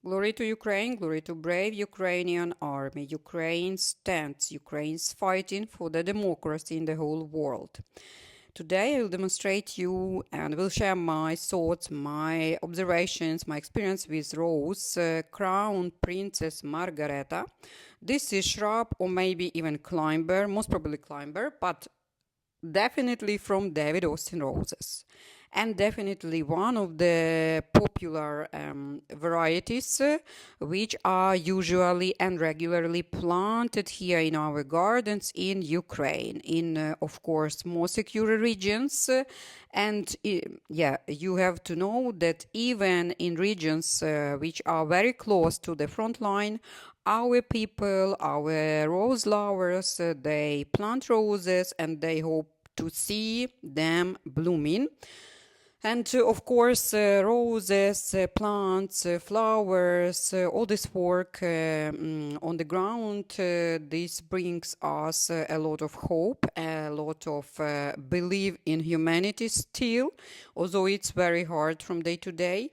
Glory to Ukraine, glory to brave Ukrainian army. Ukraine stands, Ukraine's fighting for the democracy in the whole world. Today I will demonstrate you and will share my thoughts, my observations, my experience with Rose, Crown Princess Margareta. This is shrub or maybe even climber, most probably climber, but definitely from davidaustin roses, and definitely one of the popular varieties which are usually and regularly planted here in our gardens in Ukraine, in of course more secure regions. And yeah, you have to know that even in regions which are very close to the front line, our people, our rose lovers, they plant roses and they hope to see them blooming. And of course, roses, plants, flowers, all this work on the ground, this brings us a lot of hope, a lot of belief in humanity still, although it's very hard from day to day,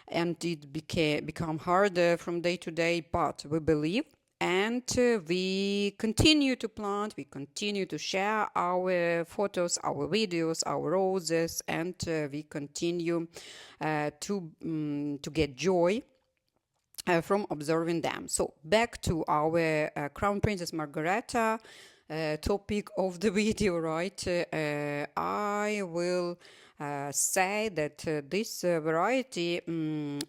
and it become harder from day to day, but we believe. And we continue to plant, we continue to share our photos, our videos, our roses, and we continue to get joy from observing them. So back to our Crown Princess Margareta topic of the video, right? I will say that this variety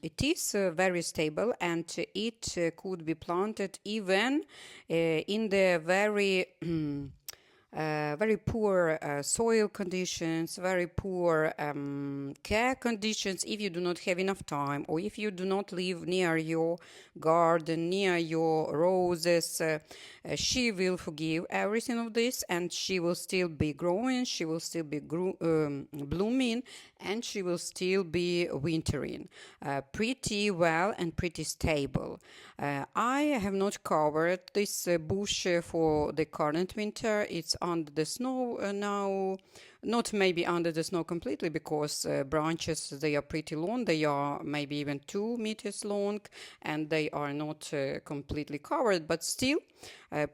it is very stable, and it could be planted even in the very poor soil conditions, very poor care conditions. If you do not have enough time, or if you do not live near your garden, near your roses, she will forgive everything of this, and she will still be growing, she will still be blooming, and she will still be wintering pretty well and pretty stable. I have not covered this bush for the current winter. It's under the snow now, not maybe under the snow completely, because branches, they are pretty long, they are maybe even 2 meters long, and they are not completely covered, but still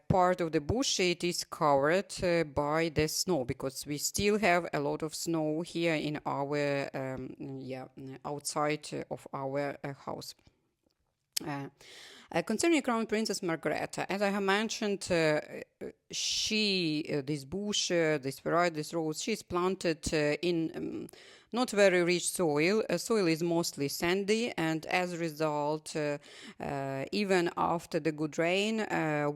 part of the bush, it is covered by the snow, because we still have a lot of snow here in our outside of our house. Concerning Crown Princess Margareta, as I have mentioned, this bush, this variety, this rose, she is planted in not very rich soil. Soil is mostly sandy, and as a result, even after the good rain,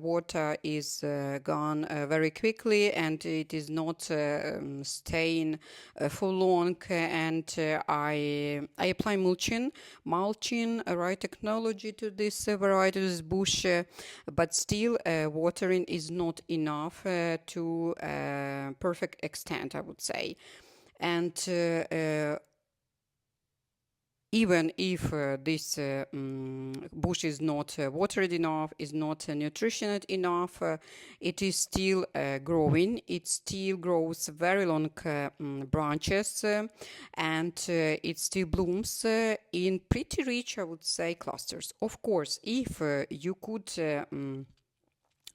water is gone very quickly, and it is not staying for long. And I apply mulching, right technology to this variety, this bush, but still watering is not enough to perfect extent, I would say. And even if this bush is not watered enough, is not nutritioned enough, it is still growing. It still grows very long branches, and it still blooms in pretty rich, I would say, clusters. Of course, if you could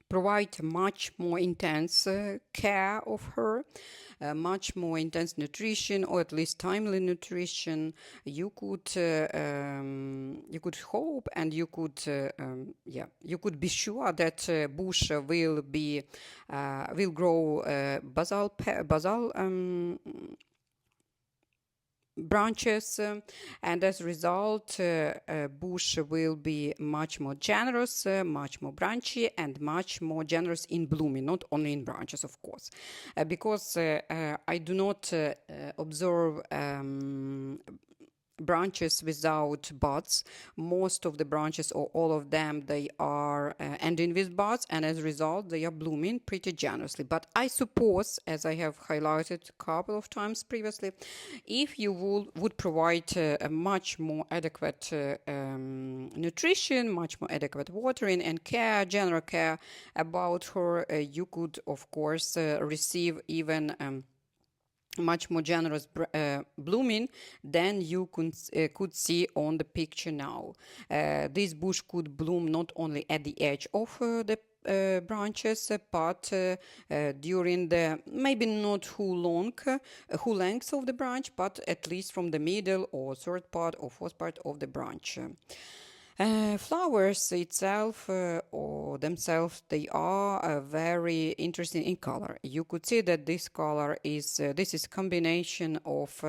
provide much more intense care of her, much more intense nutrition, or at least timely nutrition, you could hope, and you could be sure that bush will grow basal branches, and as a result, bush will be much more generous, much more branchy, and much more generous in blooming, not only in branches, of course, because I do not observe branches without buds. Most of the branches, or all of them, they are ending with buds, and as a result they are blooming pretty generously. But I suppose, as I have highlighted a couple of times previously, if you would provide a much more adequate nutrition, much more adequate watering and care, general care about her, you could of course receive even much more generous blooming than you could see on the picture now. This bush could bloom not only at the edge of the branches, but during the maybe not whole length of the branch, but at least from the middle or third part or fourth part of the branch. Flowers itself or themselves, they are very interesting in color. You could see that this color is this is combination of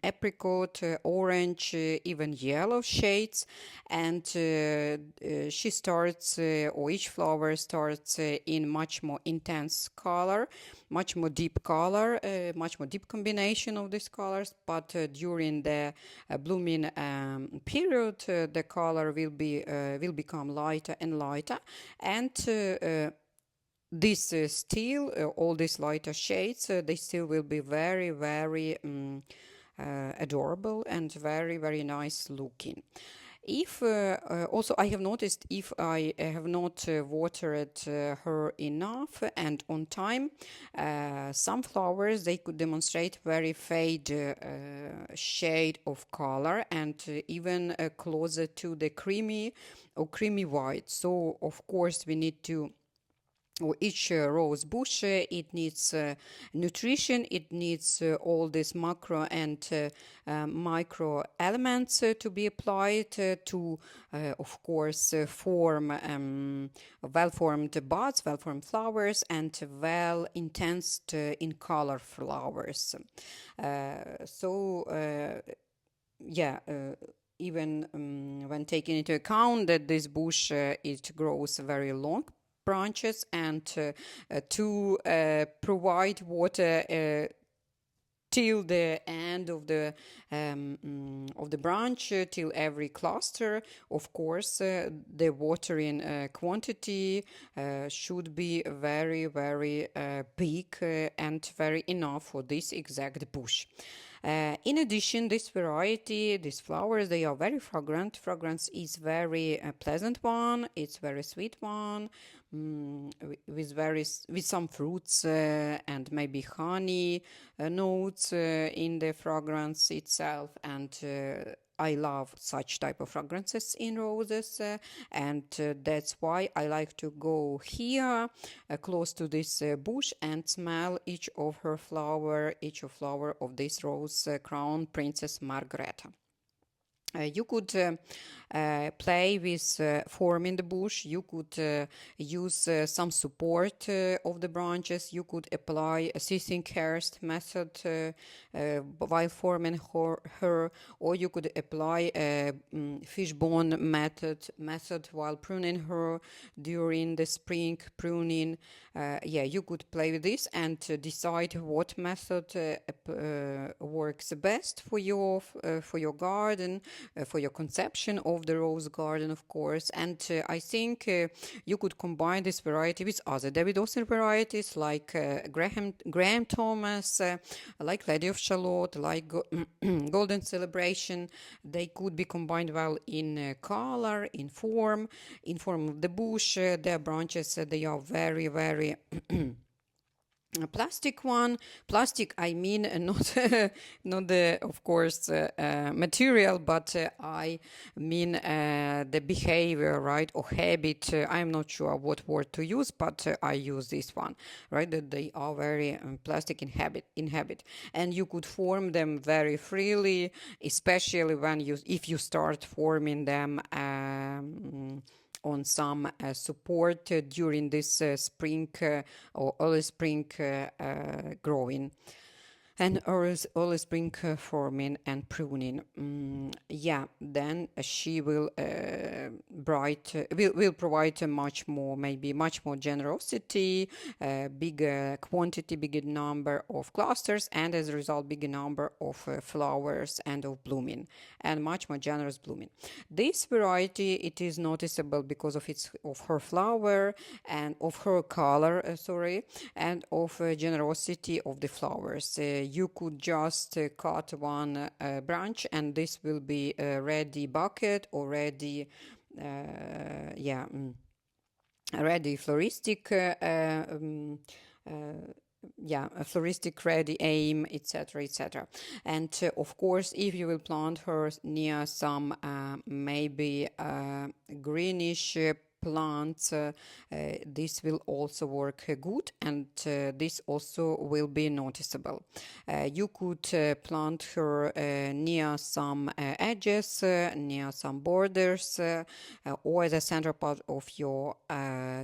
apricot, orange, even yellow shades, and she starts or each flower starts in much more intense color, much more deep color, much more deep combination of these colors. But during the blooming period, the color will become lighter and lighter, and this still all these lighter shades they still will be very very adorable and very very nice looking. If also I have noticed if I have not watered her enough and on time, some flowers they could demonstrate very fade shade of color and even closer to the creamy or creamy white. So of course we need to or each rose bush it needs nutrition, it needs all these macro and micro elements to be applied to of course form well-formed buds, well-formed flowers, and well intense in color flowers. Yeah, even when taking into account that this bush it grows very long branches and to provide water till the end of the branch, till every cluster. Of course, the watering quantity should be very, very big and very enough for this exact bush. In addition, this variety, these flowers, they are very fragrant. Fragrance is very pleasant one. It's very sweet one. With some fruits and maybe honey notes in the fragrance itself, and I love such type of fragrances in roses, and that's why I like to go here close to this bush and smell each of flower of this rose crown Princess Margareta. You could play with forming the bush. You could use some support of the branches. You could apply a Sissinghurst method while forming her, or you could apply a fishbone method while pruning her during the spring pruning. Yeah, you could play with this and decide what method works best for your garden, for your conception of the rose garden, of course. And I think you could combine this variety with other davidaustin varieties like Graham Thomas, like Lady of Shalott, like Golden Celebration. They could be combined well in color, in form of the bush. Their branches, they are very, very plastic I mean not not the of course material, but I mean the behavior, right, or habit. I'm not sure what word to use, but I use this one, right, that they are very plastic in habit, and you could form them very freely, especially when if you start forming them on some support during this spring or early spring growing and early spring forming and pruning. Yeah, then she will provide much more generosity, bigger quantity, bigger number of clusters, and as a result bigger number of flowers and of blooming, and much more generous blooming. This variety, it is noticeable because of her flower and of her color, and of generosity of the flowers. You could just cut one branch and this will be a ready bucket or ready ready floristic a floristic ready aim, etc., etc. And of course, if you will plant her near some maybe greenish plants, this will also work good, and this also will be noticeable. You could plant her near some edges, near some borders, or the center part of your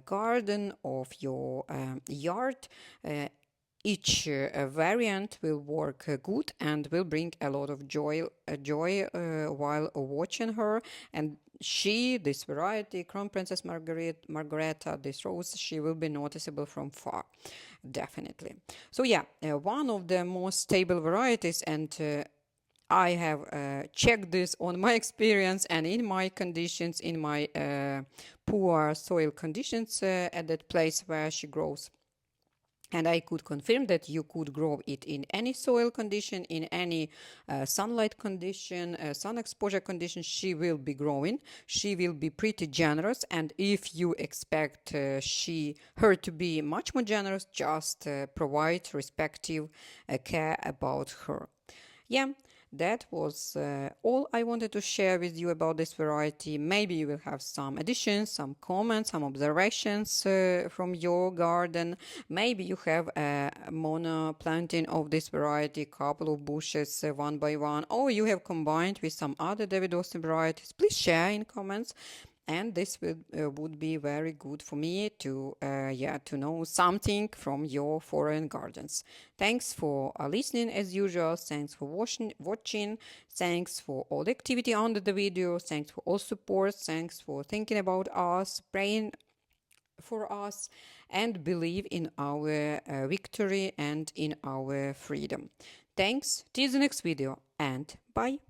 garden, of your yard. Each variant will work good and will bring a lot of joy while watching her. And this variety, Crown Princess Margareta, this rose, she will be noticeable from far, definitely. So yeah, one of the most stable varieties, and I have checked this on my experience and in my conditions, in my poor soil conditions at that place where she grows. And I could confirm that you could grow it in any soil condition, in any sunlight condition, sun exposure condition. She will be growing. She will be pretty generous. And if you expect her to be much more generous, just provide respective care about her. Yeah, that was all I wanted to share with you about this variety. Maybe you will have some additions, some comments, some observations from your garden. Maybe you have a mono planting of this variety, couple of bushes one by one, or you have combined with some other davidaustin varieties. Please share in comments. And this would be very good for me to know something from your foreign gardens. Thanks for listening as usual. Thanks for watching. Thanks for all the activity under the video. Thanks for all support. Thanks for thinking about us, praying for us, and believe in our victory and in our freedom. Thanks. Till the next video, and bye.